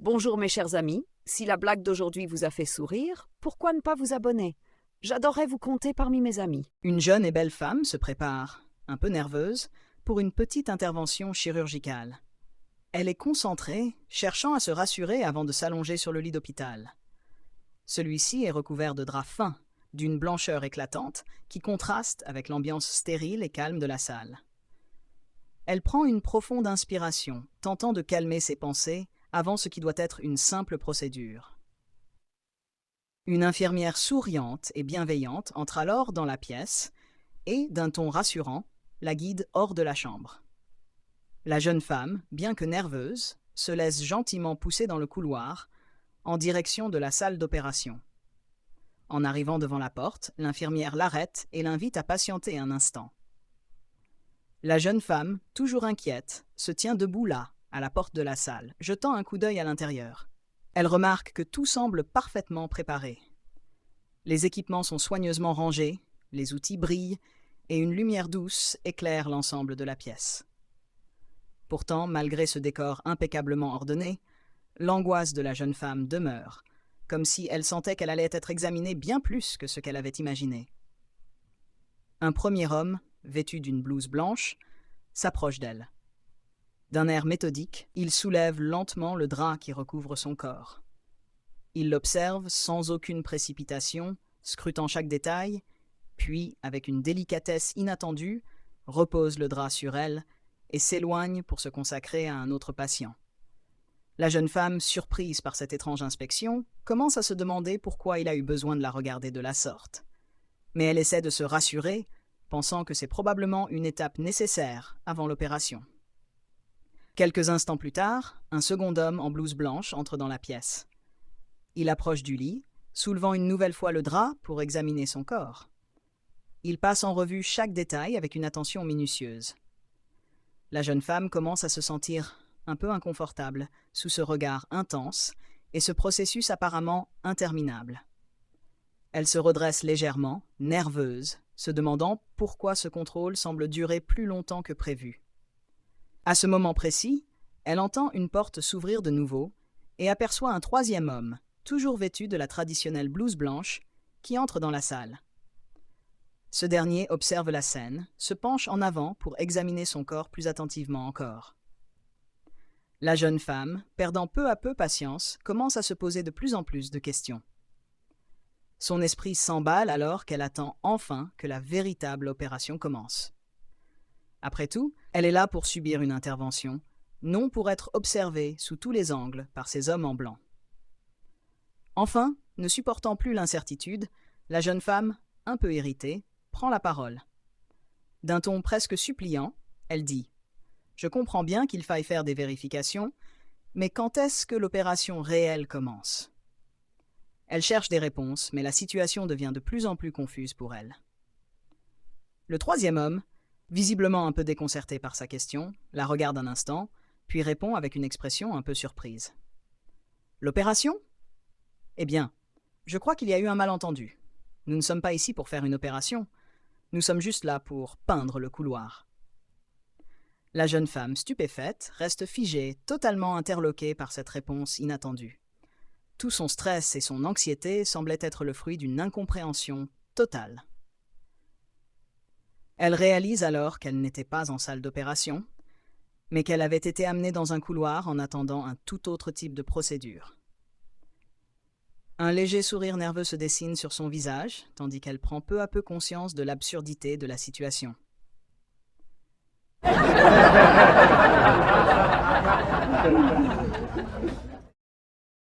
Bonjour mes chers amis, si la blague d'aujourd'hui vous a fait sourire, pourquoi ne pas vous abonner? J'adorerais vous compter parmi mes amis. Une jeune et belle femme se prépare, un peu nerveuse, pour une petite intervention chirurgicale. Elle est concentrée, cherchant à se rassurer avant de s'allonger sur le lit d'hôpital. Celui-ci est recouvert de draps fins, d'une blancheur éclatante, qui contraste avec l'ambiance stérile et calme de la salle. Elle prend une profonde inspiration, tentant de calmer ses pensées avant ce qui doit être une simple procédure. Une infirmière souriante et bienveillante entre alors dans la pièce et, d'un ton rassurant, la guide hors de la chambre. La jeune femme, bien que nerveuse, se laisse gentiment pousser dans le couloir, en direction de la salle d'opération. En arrivant devant la porte, l'infirmière l'arrête et l'invite à patienter un instant. La jeune femme, toujours inquiète, se tient debout là, à la porte de la salle, jetant un coup d'œil à l'intérieur. Elle remarque que tout semble parfaitement préparé. Les équipements sont soigneusement rangés, les outils brillent, et une lumière douce éclaire l'ensemble de la pièce. Pourtant, malgré ce décor impeccablement ordonné, l'angoisse de la jeune femme demeure, comme si elle sentait qu'elle allait être examinée bien plus que ce qu'elle avait imaginé. Un premier homme, vêtu d'une blouse blanche, s'approche d'elle. D'un air méthodique, il soulève lentement le drap qui recouvre son corps. Il l'observe sans aucune précipitation, scrutant chaque détail, puis, avec une délicatesse inattendue, repose le drap sur elle et s'éloigne pour se consacrer à un autre patient. La jeune femme, surprise par cette étrange inspection, commence à se demander pourquoi il a eu besoin de la regarder de la sorte. Mais elle essaie de se rassurer, pensant que c'est probablement une étape nécessaire avant l'opération. Quelques instants plus tard, un second homme en blouse blanche entre dans la pièce. Il approche du lit, soulevant une nouvelle fois le drap pour examiner son corps. Il passe en revue chaque détail avec une attention minutieuse. La jeune femme commence à se sentir un peu inconfortable sous ce regard intense et ce processus apparemment interminable. Elle se redresse légèrement, nerveuse, se demandant pourquoi ce contrôle semble durer plus longtemps que prévu. À ce moment précis, elle entend une porte s'ouvrir de nouveau et aperçoit un troisième homme, toujours vêtu de la traditionnelle blouse blanche, qui entre dans la salle. Ce dernier observe la scène, se penche en avant pour examiner son corps plus attentivement encore. La jeune femme, perdant peu à peu patience, commence à se poser de plus en plus de questions. Son esprit s'emballe alors qu'elle attend enfin que la véritable opération commence. Après tout, elle est là pour subir une intervention, non pour être observée sous tous les angles par ces hommes en blanc. Enfin, ne supportant plus l'incertitude, la jeune femme, un peu irritée, prend la parole. D'un ton presque suppliant, elle dit « Je comprends bien qu'il faille faire des vérifications, mais quand est-ce que l'opération réelle commence ?» Elle cherche des réponses, mais la situation devient de plus en plus confuse pour elle. Le troisième homme, visiblement un peu déconcerté par sa question, la regarde un instant, puis répond avec une expression un peu surprise. « L'opération ? Eh bien, je crois qu'il y a eu un malentendu. Nous ne sommes pas ici pour faire une opération. Nous sommes juste là pour peindre le couloir. » La jeune femme, stupéfaite, reste figée, totalement interloquée par cette réponse inattendue. Tout son stress et son anxiété semblaient être le fruit d'une incompréhension totale. Elle réalise alors qu'elle n'était pas en salle d'opération, mais qu'elle avait été amenée dans un couloir en attendant un tout autre type de procédure. Un léger sourire nerveux se dessine sur son visage, tandis qu'elle prend peu à peu conscience de l'absurdité de la situation.